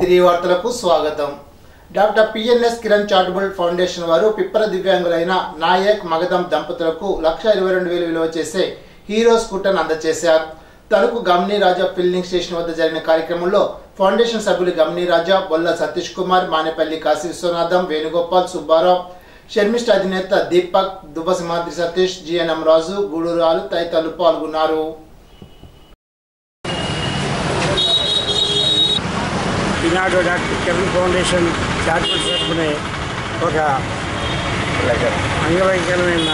తిరిగి వార్తలకు స్వాగతం. Doctor PNS Kiran charitable foundation వారు పిప్పర దివ్యాంగులైన నాయక్ మగదం దంపతులకు 1,22,000 విలువ చేసే హీరో స్కూటర్ అందజేశారు. తణుకు గమ్నీ రాజా ఫిల్లింగ్ స్టేషన్ వద్ద జరిగిన కార్యక్రమంలో ఫౌండేషన్ సభ్యులు గమ్నీ రాజా, బొల్ల సతీష్ కుమార్, మానేపల్లి కాశీ విశ్వనాథం, వేణుగోపాల్, సుబ్బారావు, షర్మిష్ట అధినేత దీపక్, దుబ్బసింహాద్రి సతీష్, జిఎన్ఎం రాజు, గూడూరాలు తదితరులు పాల్గొన్నారు. ఈనాడు డాక్టర్ కిరణ్ ఫౌండేషన్ చారిటబుల్ తరపున ఒక అంగవైకల్యమైన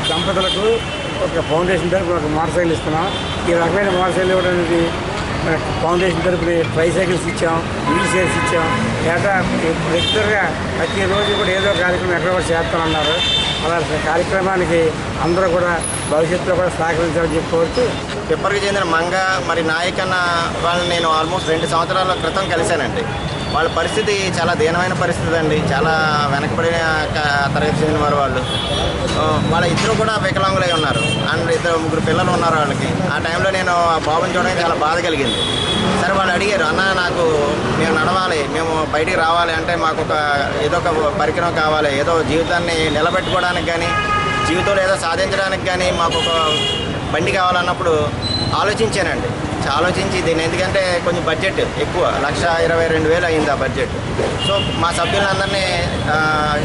దంపతులకు ఒక ఫౌండేషన్ తరపున ఒక మోటార్ సైకిల్ ఇస్తున్నాం. ఈ రకమైన మోటార్ సైకిల్ ఇవ్వడం అనేది ఫౌండేషన్ తరపున ట్రైసైకిల్స్ ఇచ్చాం, వీల్ చైర్స్ ఇచ్చాం. ఏటా రెగ్యులర్గా ప్రతిరోజు కూడా ఏదో కార్యక్రమం ఎక్కడ కూడా చేస్తామన్నారు. అలాంటి కార్యక్రమానికి అందరూ కూడా భవిష్యత్తులో కూడా సహకరించాలని చెప్పుకోవచ్చు. పిప్పర్కి చెందిన మంగ మరి నాయక్ అన్న వాళ్ళని నేను ఆల్మోస్ట్ 2 సంవత్సరాల క్రితం కలిశానండి. వాళ్ళ పరిస్థితి చాలా దీనమైన పరిస్థితి అండి. చాలా వెనకబడిన తరగతి చెందిన వారు వాళ్ళు. వాళ్ళ ఇద్దరు కూడా వికలాంగులై ఉన్నారు. అండ్ 2-3 పిల్లలు ఉన్నారు వాళ్ళకి. ఆ టైంలో నేను ఆ బాబుని చూడడానికి చాలా బాధ కలిగింది. సరే వాళ్ళు అడిగారు, అన్న నాకు మేము నడవాలి, మేము బయటికి రావాలి అంటే మాకు ఏదో ఒక పరికరం కావాలి, ఏదో జీవితాన్ని నిలబెట్టుకోవడానికి కానీ జీవితంలో ఏదో సాధించడానికి కానీ మాకు ఒక బండి కావాలన్నప్పుడు ఆలోచించానండి. ఆలోచించి దీన్ని, ఎందుకంటే కొంచెం బడ్జెట్ ఎక్కువ, 1,22,000 అయింది ఆ బడ్జెట్. సో మా సభ్యులందరినీ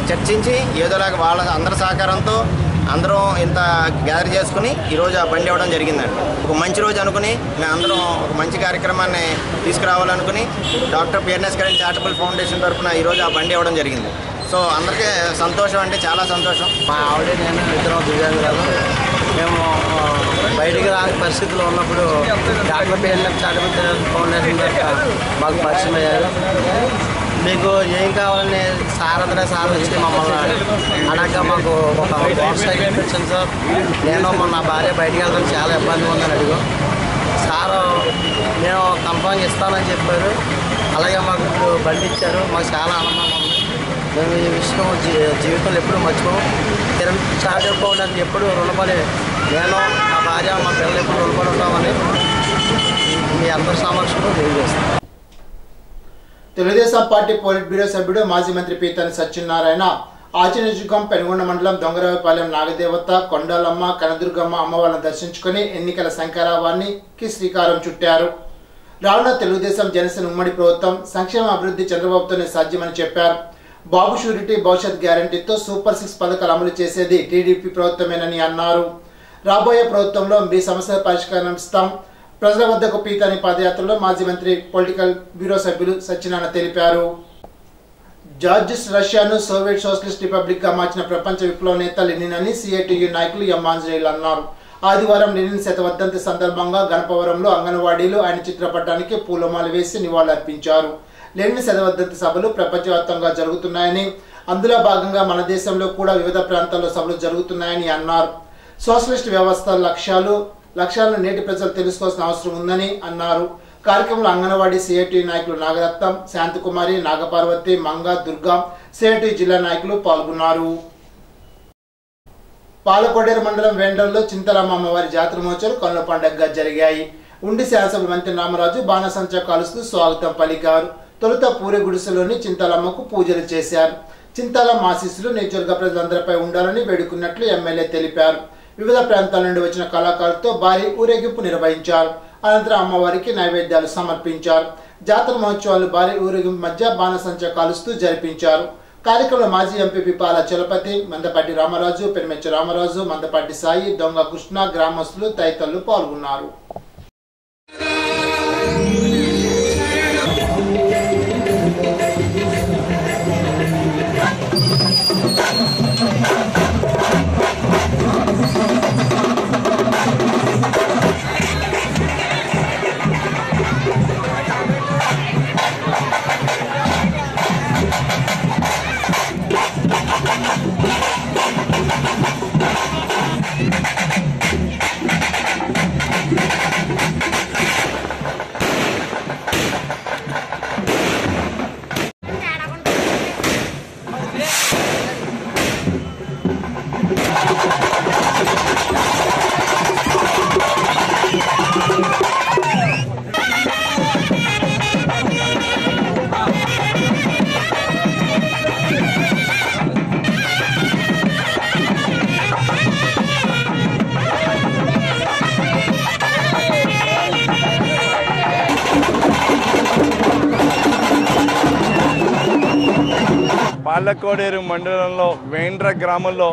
చర్చించి ఏదోలాగా వాళ్ళ అందరి సహకారంతో అందరం ఇంత గ్యాదర్ చేసుకుని ఈరోజు ఆ బండి ఇవ్వడం జరిగిందండి. ఒక మంచి రోజు అనుకుని మేమందరం ఒక మంచి కార్యక్రమాన్ని తీసుకురావాలనుకుని doctor PNS Kiran charitable foundation తరఫున ఈరోజు ఆ బండి ఇవ్వడం జరిగింది. సో అందరికీ సంతోషం అంటే చాలా సంతోషం. మా ఆవిడ నేను ఇద్దరం దివ్యాంగురాలు. మేము బయటికి రాని పరిస్థితుల్లో ఉన్నప్పుడు డాక్టర్ పిఎన్ఎస్ చారిటబుల్ ఫౌండేషన్ మాకు పరిచయం అయ్యారు. మీకు ఏం కావాలని సార్ వచ్చి మమ్మల్ని అనగా మాకు ఒక మోటార్ సైకిల్ పెట్టాను సార్. నేను నా భార్య బయటికి వెళ్తాను, చాలా ఇబ్బంది ఉందని అడిగాం. సారు నేను కన్ఫర్మ్ ఇస్తానని చెప్పారు. అలాగే మాకు ఇప్పుడు బండి ఇచ్చారు. మాకు చాలా ఆనందంగా ఉంది. మేము ఈ విషయం జీవితంలో ఎప్పుడూ మర్చిపోము. కిరణ్ చారిటబుల్ ఫౌండేషన్ ఎప్పుడు రుణపడి, నేను మా భార్య మా పిల్లలు ఎప్పుడు రుణపడి ఉంటామని మీ అందరి సమక్షంలో తెలియజేస్తాను. తెలుగుదేశం పార్టీ పోలిట్ బ్యూరో సభ్యుడు మాజీ మంత్రి పీతాని సత్యనారాయణ ఆచనిజుగం పెనుగొండ మండలం దొంగరావుపాలెం నాగదేవత, కొండాలమ్మ, కనదుర్గమ్మ అమ్మవారిని దర్శించుకుని ఎన్నికల శంకరావానికి శ్రీకారం చుట్టారు. రానున్న తెలుగుదేశం జనసేన ఉమ్మడి ప్రభుత్వం సంక్షేమ అభివృద్ధి చంద్రబాబుతోనే సాధ్యమని చెప్పారు. బాబు షూరిటీ భవిష్యత్ గ్యారంటీతో సూపర్ 6 పథకాలు అమలు చేసేది టీడీపీ ప్రభుత్వమేనని అన్నారు. రాబోయే ప్రభుత్వంలో మీ సమస్యల పరిష్కారం ఇస్తాం. ప్రజల వద్దకు పీతాని పాదయాత్రలో మాజీ మంత్రి పొలిటికల్ బ్యూరో సభ్యులు సత్యనారాయణ తెలిపారు. జార్జిస్ రష్యాను సోవియట్ సోషలిస్ట్ రిపబ్లిక్ గా మార్చిన ప్రపంచ విప్లవ నేత లెనిన్ అని సిఐటియు నాయకులు ఎం ఆంజనేయులు అన్నారు. ఆదివారం లెనిన్ శతవర్ధంతి సందర్భంగా గణపవరంలో అంగన్వాడీలు ఆయన చిత్రపటానికి పూలమాల వేసి నివాళులర్పించారు. లెనిన్ శతవర్ధంతి సభలు ప్రపంచవ్యాప్తంగా జరుగుతున్నాయని, అందులో భాగంగా మన దేశంలో కూడా వివిధ ప్రాంతాల్లో సభలు జరుగుతున్నాయని అన్నారు. సోషలిస్ట్ వ్యవస్థ లక్ష్యాలను నేటి ప్రజలు తెలుసుకోవాల్సిన అవసరం ఉందని అన్నారు. కార్యక్రమంలో అంగన్వాడీ సిఐటియు నాయకులు నాగరత్నం, శాంతకుమారి, నాగపార్వతి, మంగ, దుర్గా, సిఐటియు జిల్లా నాయకులు పాల్గొన్నారు. పాలకొడేరు మండలం వేండ్రల్లో చింతలమ్మ అమ్మవారి జాతర మహోత్సవాలు కన్నుల పండుగగా జరిగాయి. ఉండి శాసనసభ్యులు మంత్రి రామరాజు బాణసంచా కాలుస్తూ స్వాగతం పలికారు. తొలుత పూరి గుడిసెలోని చింతలమ్మకు పూజలు చేశారు. చింతలమ్మ ఆశీస్సులు నియోజకవర్గ ప్రజలందరిపై ఉండాలని వేడుకున్నట్లు ఎమ్మెల్యే తెలిపారు. వివిధ ప్రాంతాల నుండి వచ్చిన కళాకారులతో భారీ ఊరేగింపు నిర్వహించారు. అనంతరం అమ్మవారికి నైవేద్యాలు సమర్పించారు. జాతర మహోత్సవాలు భారీ ఊరేగింపు మధ్య బాణసంచా కాలుస్తూ జరిపించారు. కార్యక్రమంలో మాజీ ఎంపీ పాల చలపతి, మందపాటి రామరాజు, పెరిమెచ్చ రామరాజు, మందపాటి సాయి, దొంగ కృష్ణ, గ్రామస్తులు తదితరులు పాల్గొన్నారు. పాలకోడేరు మండలంలో వేండ్ర గ్రామంలో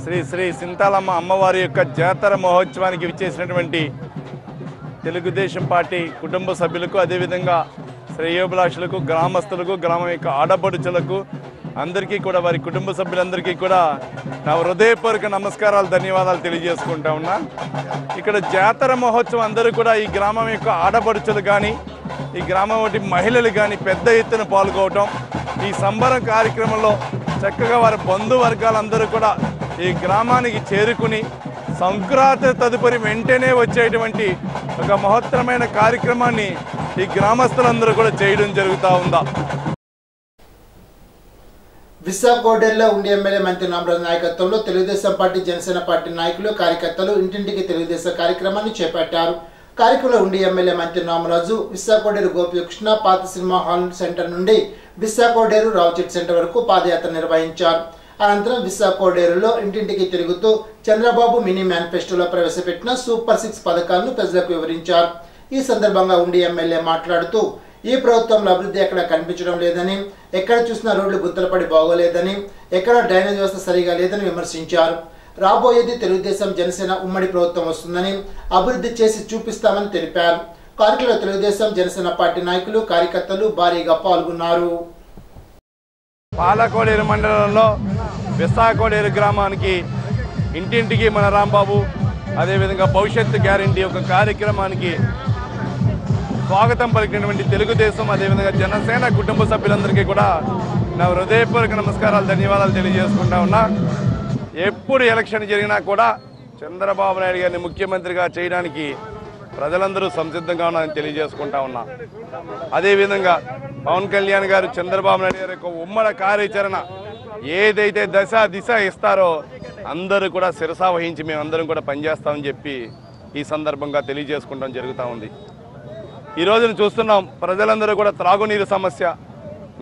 శ్రీ శ్రీ సింతాలమ్మ అమ్మవారి యొక్క జాతర మహోత్సవానికి విచ్చేసినటువంటి తెలుగుదేశం పార్టీ కుటుంబ సభ్యులకు, అదేవిధంగా శ్రేయోభిలాషులకు, గ్రామస్తులకు, గ్రామం యొక్క ఆడపడుచులకు అందరికీ కూడా, వారి కుటుంబ సభ్యులందరికీ కూడా నా హృదయపూర్వక నమస్కారాలు, ధన్యవాదాలు తెలియజేసుకుంటా ఉన్నా. ఇక్కడ జాతర మహోత్సవం అందరూ కూడా ఈ గ్రామం యొక్క ఆడపడుచులు కానీ, ఈ గ్రామం వంటి మహిళలు కానీ పెద్ద ఎత్తున పాల్గొవటం, ఈ సంబరం కార్యక్రమంలో చక్కగా వారి బంధువర్గాలందరూ కూడా ఈ గ్రామానికి చేరుకుని సంక్రాంతి తదుపరి వెంటనే వచ్చేటువంటి ఒక మహత్తరమైన కార్యక్రమాన్ని ఈ గ్రామస్తులందరూ కూడా చేయడం జరుగుతూ ఉందా. విశాఖపట్నంలో ఉండి ఎమ్మెల్యే మంత్రి నామరాజు నాయకత్వంలో తెలుగుదేశం పార్టీ, జనసేన పార్టీ నాయకులు, కార్యకర్తలు ఇంటింటికి తెలుగుదేశం కార్యక్రమాన్ని చేపట్టారు. కార్యక్రమంలో ఉండి ఎమ్మెల్యే మంత్రి నామరాజు విశాఖపట్నం గోపికృష్ణ పాత సినిమా హాల్ సెంటర్ నుండి విశాఖపట్నం రావుచెట్టు సెంటర్ వరకు పాదయాత్ర నిర్వహించారు. అనంతరం విశాఖపట్నంలో ఇంటింటికి తిరుగుతూ చంద్రబాబు మినీ మేనిఫెస్టోలో ప్రవేశపెట్టిన సూపర్ 6 పథకాలను ప్రజలకు వివరించారు. ఈ సందర్భంగా ఉండి ఎమ్మెల్యే మాట్లాడుతూ ఈ ప్రభుత్వంలో అభివృద్ధి ఎక్కడ కనిపించడం లేదని, ఎక్కడ చూసినా రోడ్లు గుంతలపడి బాగోలేదని, ఎక్కడ డ్రైనేజ్ వ్యవస్థ సరిగా లేదని విమర్శించారు. రాబోయేది తెలుగుదేశం జనసేన ఉమ్మడి ప్రభుత్వం వస్తుందని, అభివృద్ధి చేసి చూపిస్తామని తెలిపారు. కార్యక్రమంలో తెలుగుదేశం జనసేన పార్టీ నాయకులు, కార్యకర్తలు భారీగా పాల్గొన్నారు. పాలకోడేరు మండలంలో విశాఖపట్నం గ్రామానికి ఇంటింటికి మన రాంబాబు, అదేవిధంగా భవిష్యత్తు గ్యారంటీ ఒక కార్యక్రమానికి స్వాగతం పలికినటువంటి తెలుగుదేశం, అదేవిధంగా జనసేన కుటుంబ సభ్యులందరికీ కూడా నా హృదయపూర్వక నమస్కారాలు, ధన్యవాదాలు తెలియజేసుకుంటా ఉన్నా. ఎప్పుడు ఎలక్షన్ జరిగినా కూడా చంద్రబాబు నాయుడు గారిని ముఖ్యమంత్రిగా చేయడానికి ప్రజలందరూ సంసిద్ధంగా ఉన్నారని తెలియజేసుకుంటా ఉన్నా. అదేవిధంగా పవన్ కళ్యాణ్ గారు, చంద్రబాబు నాయుడు గారి యొక్క ఉమ్మడి కార్యాచరణ ఏదైతే దశ దిశ ఇస్తారో అందరూ కూడా శిరసా వహించి మేమందరం కూడా పనిచేస్తామని చెప్పి ఈ సందర్భంగా తెలియజేసుకుంటాం జరుగుతూ ఉంది. ఈ రోజున చూస్తున్నాం ప్రజలందరూ కూడా త్రాగునీరు సమస్య,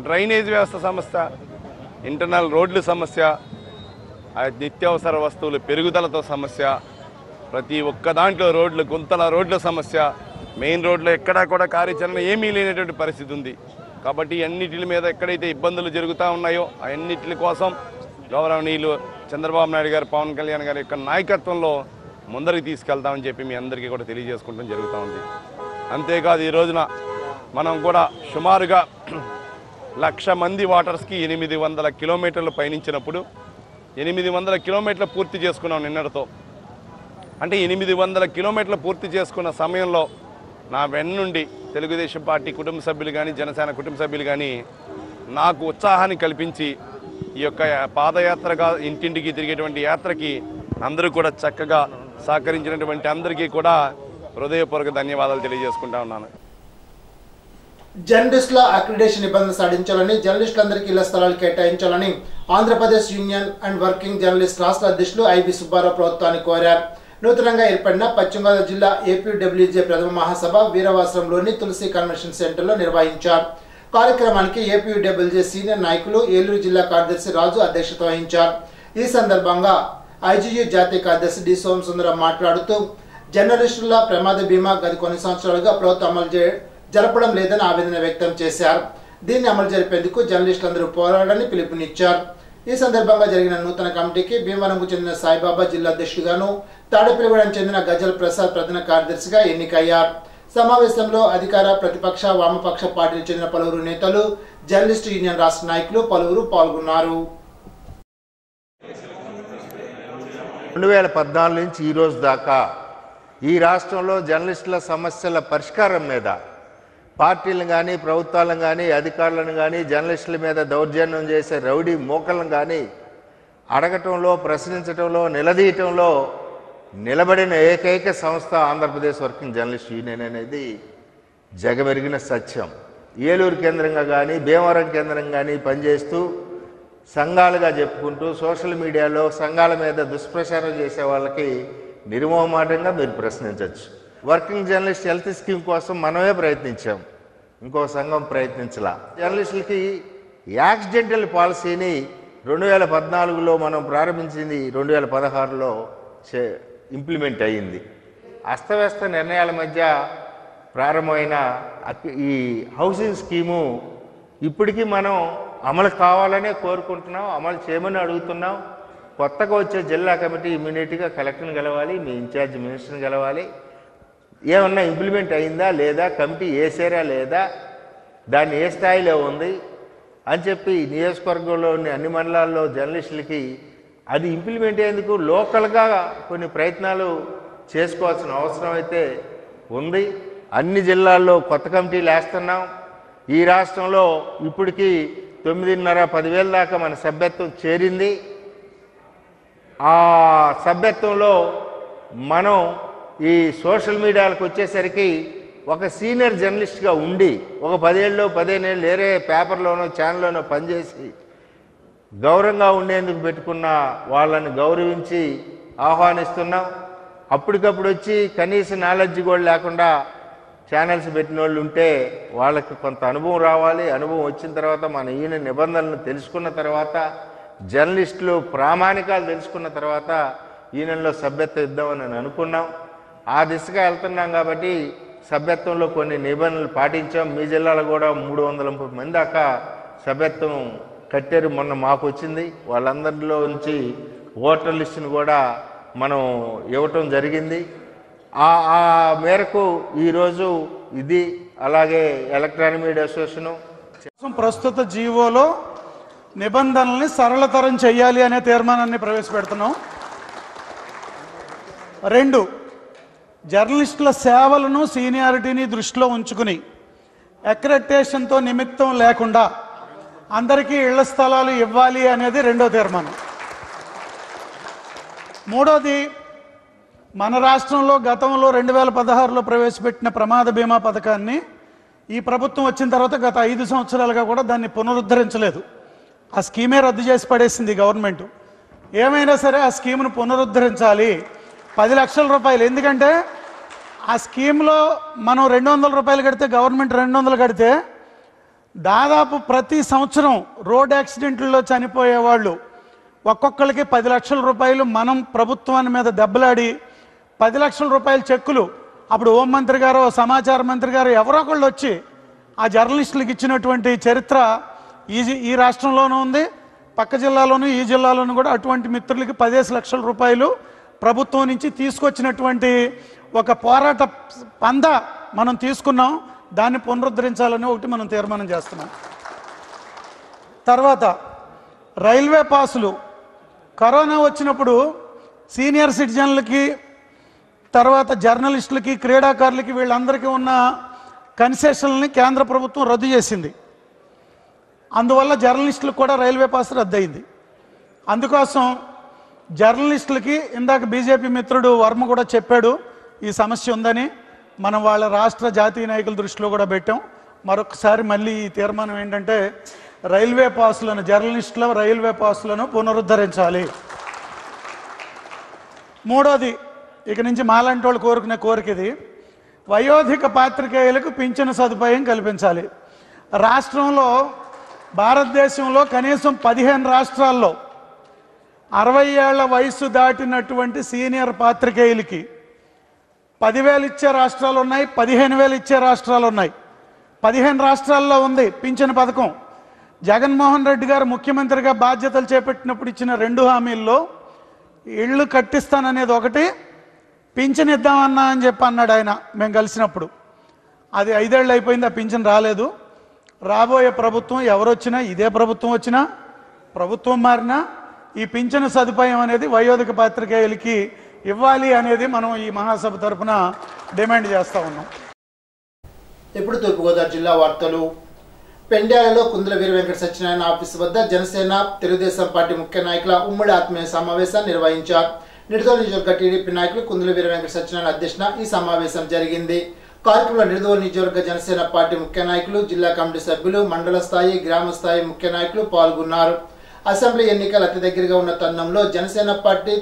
డ్రైనేజ్ వ్యవస్థ సమస్య, ఇంటర్నల్ రోడ్లు సమస్య, నిత్యావసర వస్తువులు పెరుగుదలతో సమస్య, ప్రతి ఒక్క దాంట్లో రోడ్లు గుంతల రోడ్ల సమస్య, మెయిన్ రోడ్లో ఎక్కడా కూడా కార్యాచరణ ఏమీ లేనటువంటి పరిస్థితి ఉంది. కాబట్టి అన్నిటి మీద ఎక్కడైతే ఇబ్బందులు జరుగుతూ ఉన్నాయో అన్నిటి కోసం గౌరవనీయులు చంద్రబాబు నాయుడు గారు, పవన్ కళ్యాణ్ గారి యొక్క నాయకత్వంలో ముందరికి తీసుకెళ్తామని చెప్పి మీ అందరికీ కూడా తెలియజేసుకుంటాం జరుగుతూ ఉంది. అంతేకాదు ఈ రోజున మనం కూడా సుమారుగా 1,00,000 మంది వాటర్స్కి 800 కిలోమీటర్లు పయనించినప్పుడు 800 కిలోమీటర్లు పూర్తి చేసుకున్నాం నిన్నటితో. అంటే 800 కిలోమీటర్లు పూర్తి చేసుకున్న సమయంలో నా వెన్నుండి తెలుగుదేశం పార్టీ కుటుంబ సభ్యులు కానీ, జనసేన కుటుంబ సభ్యులు కానీ నాకు ఉత్సాహాన్ని కల్పించి ఈ యొక్క పాదయాత్రగా ఇంటింటికి తిరిగేటువంటి యాత్రకి అందరూ కూడా చక్కగా సహకరించినటువంటి అందరికీ కూడా హృదయపూర్వక ధన్యవాదాలు తెలియజేసుకుంటా ఉన్నాను. జర్నలిస్టుల అక్రిడేషన్ నిబంధన సాధించాలని, జర్నలిస్టులందరికీ ఇళ్ల స్థలాలు కేటాయించాలని Andhra Pradesh union and working journalist రాష్ట్ర అధ్యక్షులు ఐబి సుబ్బారావు ప్రభుత్వాన్ని కోరారు. నూతనంగా ఏర్పడిన పశ్చిమ గోదావరి జిల్లా ఏపీడబ్ల్యూజే ప్రథమ మహాసభ వీరవాసరంలోని తులసి కన్వెన్షన్ సెంటర్లో నిర్వహించారు. కార్యక్రమానికి ఏపీడబ్ల్యూజే సీనియర్ నాయకులు ఏలూరు జిల్లా కార్యదర్శి రాజు అధ్యక్షత వహించారు. ఈ సందర్భంగా ఐజీయూ జాతీయ కార్యదర్శి డి సోమసుందరం మాట్లాడుతూ జర్నలిస్టుల ప్రమాద బీమా గత కొన్ని సంవత్సరాలుగా ప్రభుత్వం అమలు జరపడం లేదని ఆవేదన వ్యక్తం చేశారు. దీన్ని అమలు జరిపేందుకు జర్నలిస్టులందరూ పోరాడాలని పిలుపునిచ్చారు. ఈ సందర్భంగా జరిగిన నూతన కమిటీకి భీమవరంకు చెందిన సాయిబాబా జిల్లా అధ్యక్షుడిగాను, తాడేపల్లిగూడెం చెందిన గజల్ ప్రసాద్ ప్రధాన కార్యదర్శిగా ఎన్నికయ్యారు. సమావేశంలో అధికార, ప్రతిపక్ష, వామపక్ష పార్టీలకు చెందిన పలువురు నేతలు, జర్నలిస్టు యూనియన్ రాష్ట్ర నాయకులు పలువురు పాల్గొన్నారు. 2014 నుంచి ఈ రోజు దాకా ఈ రాష్ట్రంలో జర్నలిస్టుల సమస్యల పరిష్కారం మీద పార్టీలను కానీ, ప్రభుత్వాలను కానీ, అధికారులను కానీ, జర్నలిస్టుల మీద దౌర్జన్యం చేసే రౌడీ మోకలను కానీ అడగటంలో, ప్రశ్నించడంలో, నిలదీయటంలో నిలబడిన ఏకైక సంస్థ ఆంధ్రప్రదేశ్ వర్కింగ్ జర్నలిస్ట్ యూనియన్ అనేది జగమెరిగిన సత్యం. ఏలూరు కేంద్రంగా కానీ, భీమవరం కేంద్రంగా కానీ పనిచేస్తూ సంఘాలుగా చెప్పుకుంటూ సోషల్ మీడియాలో సంఘాల మీద దుష్ప్రచారం చేసే వాళ్ళకి నిర్మోహమాటంగా మీరు ప్రశ్నించవచ్చు. వర్కింగ్ జర్నలిస్ట్ హెల్త్ స్కీమ్ కోసం మనమే ప్రయత్నించాం, ఇంకో సంఘం ప్రయత్నించలా. జర్నలిస్టులకి యాక్సిడెంటల్ పాలసీని 2014లో మనం ప్రారంభించింది, 2016లో ఇంప్లిమెంట్ అయ్యింది. అస్తవ్యస్త నిర్ణయాల మధ్య ప్రారంభమైన ఈ హౌసింగ్ స్కీము ఇప్పటికీ మనం అమలు కావాలనే కోరుకుంటున్నాం, అమలు చేయమని అడుగుతున్నాం. కొత్తగా వచ్చే జిల్లా కమిటీ ఇమ్మీడియట్గా కలెక్టర్ని కలవాలి, మీ ఇన్ఛార్జ్ మినిస్టర్ని కలవాలి. ఏమన్నా ఇంప్లిమెంట్ అయిందా లేదా, కమిటీ వేసారా లేదా, దాన్ని ఏ స్థాయిలో ఉంది అని చెప్పి నియోజకవర్గంలోని అన్ని మండలాల్లో జర్నలిస్టులకి అది ఇంప్లిమెంట్ అయ్యేందుకు లోకల్గా కొన్ని ప్రయత్నాలు చేసుకోవాల్సిన అవసరం అయితే ఉంది. అన్ని జిల్లాల్లో కొత్త కమిటీలు వేస్తున్నాం. ఈ రాష్ట్రంలో ఇప్పటికీ 9,500-10,000 దాకా మన సభ్యత్వం చేరింది. ఆ సభ్యత్వంలో మనం ఈ సోషల్ మీడియాలకు వచ్చేసరికి ఒక సీనియర్ జర్నలిస్ట్గా ఉండి ఒక 10 ఏళ్ళు 15 ఏళ్ళు వేరే పేపర్లోనో ఛానల్లోనో పనిచేసి గౌరవంగా ఉండేందుకు పెట్టుకున్న వాళ్ళని గౌరవించి ఆహ్వానిస్తున్నాం. అప్పటికప్పుడు వచ్చి కనీస నాలెడ్జ్ కూడా లేకుండా ఛానల్స్ పెట్టిన వాళ్ళు ఉంటే వాళ్ళకి కొంత అనుభవం రావాలి. అనుభవం వచ్చిన తర్వాత మన ఈయన నిబంధనలను తెలుసుకున్న తర్వాత, జర్నలిస్టులు ప్రామాణికాలు తెలుసుకున్న తర్వాత ఈయనలో సభ్యత్వం ఇద్దామని అనుకున్నాం. ఆ దిశగా వెళ్తున్నాం. కాబట్టి సభ్యత్వంలో కొన్ని నిబంధనలు పాటించాం. మీ జిల్లాలో కూడా 330 మంది దాకా సభ్యత్వం కట్టారు. మొన్న మాకు వచ్చింది. వాళ్ళందరిలో నుంచి ఓటర్ లిస్టును కూడా మనం ఇవ్వటం జరిగింది. ఆ మేరకు ఈరోజు ఇది, అలాగే ఎలక్ట్రానిక్ మీడియా అసోసియేషను ప్రస్తుత జీవోలో నిబంధనల్ని సరళతరం చేయాలి అనే తీర్మానాన్ని ప్రవేశపెడుతున్నాం. 2, జర్నలిస్టుల సేవలను సీనియారిటీని దృష్టిలో ఉంచుకుని అక్రెడిటేషన్తో నిమిత్తం లేకుండా అందరికీ ఇళ్ల స్థలాలు ఇవ్వాలి అనేది 2వ తీర్మానం. 3వది, మన రాష్ట్రంలో గతంలో 2016లో ప్రవేశపెట్టిన ప్రమాద బీమా పథకాన్ని ఈ ప్రభుత్వం వచ్చిన తర్వాత గత 5 సంవత్సరాలుగా కూడా దాన్ని పునరుద్ధరించలేదు. ఆ స్కీమే రద్దు చేసి పడేసింది గవర్నమెంట్. ఏమైనా సరే ఆ స్కీమ్ను పునరుద్ధరించాలి. 10 లక్షల రూపాయలు. ఎందుకంటే ఆ స్కీమ్లో మనం 200 రూపాయలు కడితే, గవర్నమెంట్ 200 కడితే, దాదాపు ప్రతి సంవత్సరం రోడ్ యాక్సిడెంట్లలో చనిపోయే వాళ్ళు ఒక్కొక్కరికి 10 లక్షల రూపాయలు మనం ప్రభుత్వాన్ని మీద దెబ్బలాడి 10 లక్షల రూపాయల చెక్కులు అప్పుడు హోంమంత్రి గారు, సమాచార మంత్రి గారు ఎవరో ఒకళ్ళు వచ్చి ఆ జర్నలిస్టులకు ఇచ్చినటువంటి చరిత్ర ఈ రాష్ట్రంలోనూ ఉంది, పక్క జిల్లాలోనూ ఈ జిల్లాలోనూ కూడా అటువంటి మిత్రులకి 15 లక్షల రూపాయలు ప్రభుత్వం నుంచి తీసుకొచ్చినటువంటి ఒక పోరాట పంద మనం తీసుకున్నాం. దాన్ని పునరుద్ధరించాలని ఒకటి మనం తీర్మానం చేస్తున్నాం. తర్వాత రైల్వే పాసులు. కరోనా వచ్చినప్పుడు సీనియర్ సిటిజన్లకి, తర్వాత జర్నలిస్టులకి, క్రీడాకారులకి, వీళ్ళందరికీ ఉన్న కన్సెషన్లని కేంద్ర ప్రభుత్వం రద్దు చేసింది. అందువల్ల జర్నలిస్టులకు కూడా రైల్వే పాస్ రద్దయింది. అందుకోసం జర్నలిస్టులకి ఇందాక బీజేపీ మిత్రుడు వర్మ కూడా చెప్పాడు ఈ సమస్య ఉందని. మనం వాళ్ళ రాష్ట్ర జాతీయ నాయకుల దృష్టిలో కూడా పెట్టాం. మరొకసారి మళ్ళీ ఈ తీర్మానం ఏంటంటే రైల్వే పాసులను, జర్నలిస్టుల రైల్వే పాసులను పునరుద్ధరించాలి. 3వది, ఇక నుంచి మాలాంటి వాళ్ళు కోరుకునే కోరిక ఇది, వయోధిక పాత్రికేయులకు పింఛను సదుపాయం కల్పించాలి. రాష్ట్రంలో, భారతదేశంలో కనీసం 15 రాష్ట్రాల్లో 60 ఏళ్ల వయసు దాటినటువంటి సీనియర్ పాత్రికేయులకి 10,000 ఇచ్చే రాష్ట్రాలు ఉన్నాయి, 15,000 ఇచ్చే రాష్ట్రాలు ఉన్నాయి. 15 రాష్ట్రాల్లో ఉంది పింఛను పథకం. జగన్మోహన్ రెడ్డి గారు ముఖ్యమంత్రిగా బాధ్యతలు చేపట్టినప్పుడు ఇచ్చిన 2 హామీల్లో ఇళ్ళు కట్టిస్తాననేది ఒకటి, పింఛన్ ఇద్దామన్నా అని చెప్పి అన్నాడు ఆయన మేము కలిసినప్పుడు. అది 5 ఏళ్ళు అయిపోయింది, ఆ పింఛన్ రాలేదు. రాబోయే ప్రభుత్వం ఎవరొచ్చినా, ఇదే ప్రభుత్వం వచ్చినా, ప్రభుత్వం మారినా ఈ పింఛను సదుపాయం అనేది వయోధిక పాత్రికేయులకి ఇవ్వాలి అనేది మనం ఈ మహాసభ తరఫున డిమాండ్ చేస్తూ ఉన్నాం. ఇప్పుడు తూర్పుగోదావరి జిల్లా వార్తలు. పెండ్యాలలో కుందుల వీర వెంకట సత్యనారాయణ ఆఫీసు వద్ద జనసేన, తెలుగుదేశం పార్టీ ముఖ్య నాయకుల ఉమ్మడి ఆత్మీయ సమావేశాన్ని నిర్వహించారు. నిడదవోలు నియోజకవర్గ టీడీపీ నాయకులు కుందుల వీర వెంకట సత్యనారాయణ అధ్యక్షతన ఈ సమావేశం జరిగింది. కార్యక్రమంలో నిడదవోలు నియోజకవర్గ జనసేన పార్టీ ముఖ్య నాయకులు, జిల్లా కమిటీ సభ్యులు, మండల స్థాయి, గ్రామ స్థాయి ముఖ్య నాయకులు పాల్గొన్నారు. అసెంబ్లీ ఎన్నికలు అతి దగ్గరగా ఉన్న తరుణంలో జనసేన పార్టీ,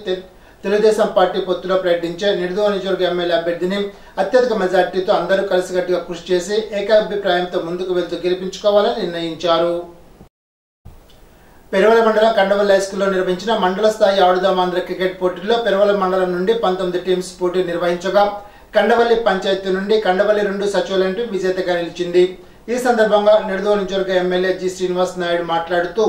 తెలుగుదేశం పార్టీ పొత్తులో ప్రకటించే నిడదవోలు నియోజకవర్గ ఎమ్మెల్యే అభ్యర్థిని అత్యధిక మెజార్టీతో అందరూ కలిసికట్టుగా కృషి చేసి ఏకాభిప్రాయంతో ముందుకు వెళ్తూ గెలిపించుకోవాలని నిర్ణయించారు. పెరవల మండలం కండవల్లి హైస్కూల్లో నిర్వహించిన మండల స్థాయి ఆడుదాం ఆంధ్ర క్రికెట్ పోటీల్లో పెరవల మండలం నుండి 19 టీమ్స్ పోటీ నిర్వహించగా కండవల్లి పంచాయతీ నుండి కండవల్లి 2 సచివాలయం టీం విజేతగా నిలిచింది. ఈ సందర్భంగా నిడదవోలు నియోజకవర్గ ఎమ్మెల్యే జి శ్రీనివాస్ నాయుడు మాట్లాడుతూ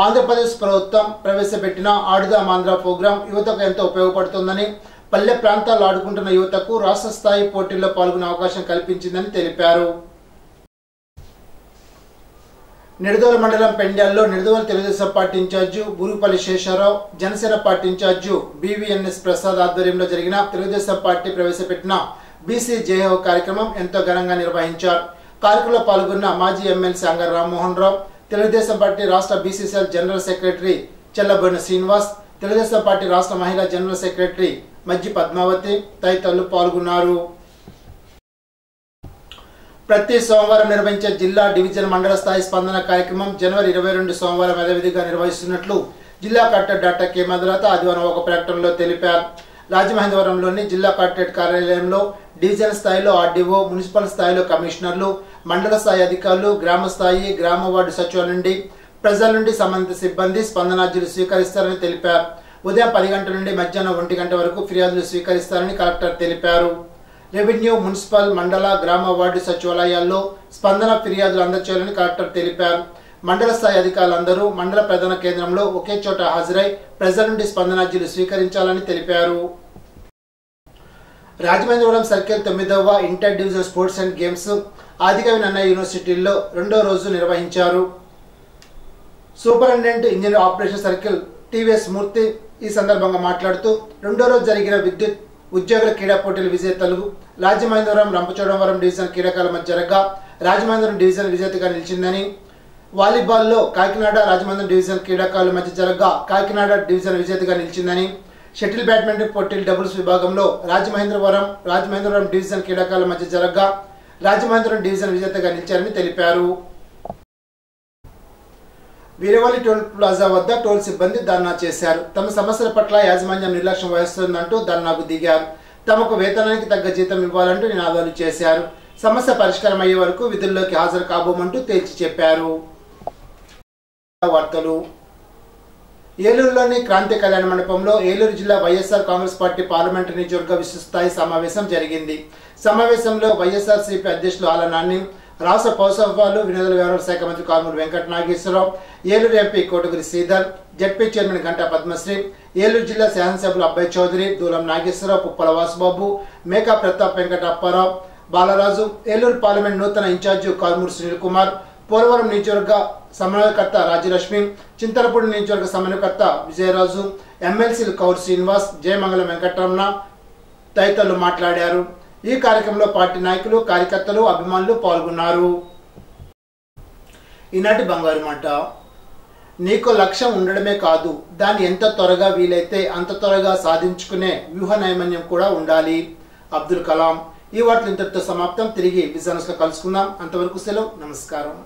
ఆంధ్రప్రదేశ్ ప్రభుత్వం ప్రవేశపెట్టిన ఆడుదాం ఆంధ్ర ప్రోగ్రాం యువతకు ఎంతో ఉపయోగపడుతుందని, పల్లె ప్రాంతాల్లో ఆడుకుంటున్న యువతకు రాష్ట్ర స్థాయి పోటీల్లో పాల్గొనే అవకాశం కల్పించిందని తెలిపారు. నిడదవోలు మండలం పెండ్యాల్లో Nidadavolu Telugu Desam party incharge Burugupalli Shesharao, Janasena party incharge BVNS Prasad ఆధ్వర్యంలో జరిగిన తెలుగుదేశం పార్టీ ప్రవేశపెట్టిన బీసీ జేహో కార్యక్రమం ఎంతో ఘనంగా నిర్వహించారు. కార్యక్రమంలో పాల్గొన్న మాజీ ఎమ్మెల్సీ అంగర రామ్మోహన్ రావు, తెలుగుదేశం పార్టీ రాష్ట్ర BCCL general secretary Chellaboyina Srinivas, Telugu Desam party రాష్ట్ర మహిళా జనరల్ సెక్రటరీ మజ్జి పద్మావతి తదితరులు పాల్గొన్నారు. ప్రతి సోమవారం నిర్వహించే జిల్లా డివిజన్ మండల స్థాయి స్పందన కార్యక్రమం జనవరి 22 సోమవారం యథావిధిగా నిర్వహిస్తున్నట్లు జిల్లా కలెక్టర్ డాక్టర్ కె మధులత ఆదివారం ఒక ప్రకటనలో తెలిపారు. రాజమహేంద్రవరంలోని జిల్లా కలెక్టరేట్ కార్యాలయంలో డివిజన్ స్థాయిలో ఆర్డీఓ, మున్సిపల్ స్థాయిలో కమిషనర్లు, మండల స్థాయి అధికారులు, గ్రామ స్థాయి, గ్రామ వార్డు సచివాలయం నుండి ప్రజల నుండి సంబంధిత సిబ్బంది స్పందనార్జీలు స్వీకరిస్తారని తెలిపారు. ఉదయం 10 గంటల నుండి మధ్యాహ్నం 1 గంట వరకు ఫిర్యాదులు స్వీకరిస్తారని కలెక్టర్ తెలిపారు. రెవెన్యూ, మున్సిపల్, మండల, గ్రామ వార్డు సచివాలయాల్లో స్పందన ఫిర్యాదులు అందజేయాలని కలెక్టర్ తెలిపారు. మండల స్థాయి అధికారులందరూ మండల ప్రధాన కేంద్రంలో ఒకే చోట హాజరై ప్రజల నుండి స్పందనార్జీలు స్వీకరించాలని తెలిపారు. రాజమహేంద్రవరం సర్కిల్ 9వ inter division sports and games Adikavi Nannaya యూనివర్సిటీలో 2వ రోజు నిర్వహించారు. Superintendent engineer operation circle TVS Murthy ఈ సందర్భంగా మాట్లాడుతూ 2వ రోజు జరిగిన విద్యుత్ ఉద్యోగుల క్రీడా పోటీల విజేతలు రాజమహేంద్రవరం, రంపచోడవరం డివిజన్ క్రీడాకారుల మధ్య జరగగా రాజమహేంద్రవరం డివిజన్ విజేతగా నిలిచిందని, వాలీబాల్లో కాకినాడ రాజమహేంద్రవరం డివిజన్ క్రీడాకారుల మధ్య జరగగా కాకినాడ డివిజన్ విజేతగా నిలిచిందని, షటిల్ బ్యాడ్మింటన్ పోటీల డబుల్స్ విభాగంలో రాజమహేంద్రవరం డివిజన్ క్రీడాకారుల మధ్య జరగగా రాజమహేంద్రవరం డివిజన్ విజేతగా నిలిచారని తెలిపారు. వీరవల్లి టోల్ ప్లాజా వద్ద టోల్ సిబ్బంది ధర్నా చేశారు. తమ సమస్యల పట్ల యాజమాన్యం నిర్లక్ష్యం వహిస్తుందంటూ ధర్నాకు దిగారు. తమకు వేతనానికి తగ్గ జీతం ఇవ్వాలంటూ నినాదాలు చేశారు. సమస్య పరిష్కారం అయ్యే వరకు విధుల్లోకి హాజరు కాబోమంటూ తేల్చి చెప్పారు. వార్తలు. ఏలూరులోని క్రాంతి కళ్యాణ మండపంలో ఏలూరు జిల్లా వైఎస్ఆర్ కాంగ్రెస్ పార్టీ పార్లమెంటరీ నియోజకవర్గ విస్తృతస్థాయి సమావేశం జరిగింది. సమావేశంలో వైఎస్ఆర్సీపీ అధ్యక్షులు ఆల నాని, రాష్ట్ర పౌరసరఫరాలు వినోదాల వ్యవహారాల శాఖ మంత్రి Karumuri Venkata Nageswararao, Eluru MP Kotagiri Sridhar, ZP chairman Ganta Padmasri, Eluru జిల్లా శాసనసభ్యులు అబ్బాయి చౌదరి, దూలం నాగేశ్వరరావు, పుప్పల వాసుబాబు, మేకా ప్రతాప్ వెంకట అప్పారావు, బాలరాజు, ఏలూరు పార్లమెంట్ నూతన ఇన్ఛార్జి కారుమూరి సునీల్ కుమార్, పోలవరం నియోజకవర్గ సమన్వయకర్త రాజ్యలక్ష్మి, చింతలపూడి నియోజకవర్గ సమన్వయకర్త విజయరాజు, ఎమ్మెల్సీలు కౌర్ శ్రీనివాస్, జయమంగళం వెంకటరమణ తదితరులు మాట్లాడారు. ఈ కార్యక్రమంలో పార్టీ నాయకులు, కార్యకర్తలు, అభిమానులు పాల్గొన్నారు. ఈనాటి బంగారు మాట. నీకు లక్ష్యం ఉండడమే కాదు, దాన్ని ఎంత త్వరగా వీలైతే అంత త్వరగా సాధించుకునే వ్యూహ నైపుణ్యం కూడా ఉండాలి. అబ్దుల్ కలాం. ఈ వార్తలు ఇంతటితో సమాప్తం. తిరిగి బిజినెస్ లో కలుసుకుందాం. అంతవరకు సెలవు. నమస్కారం.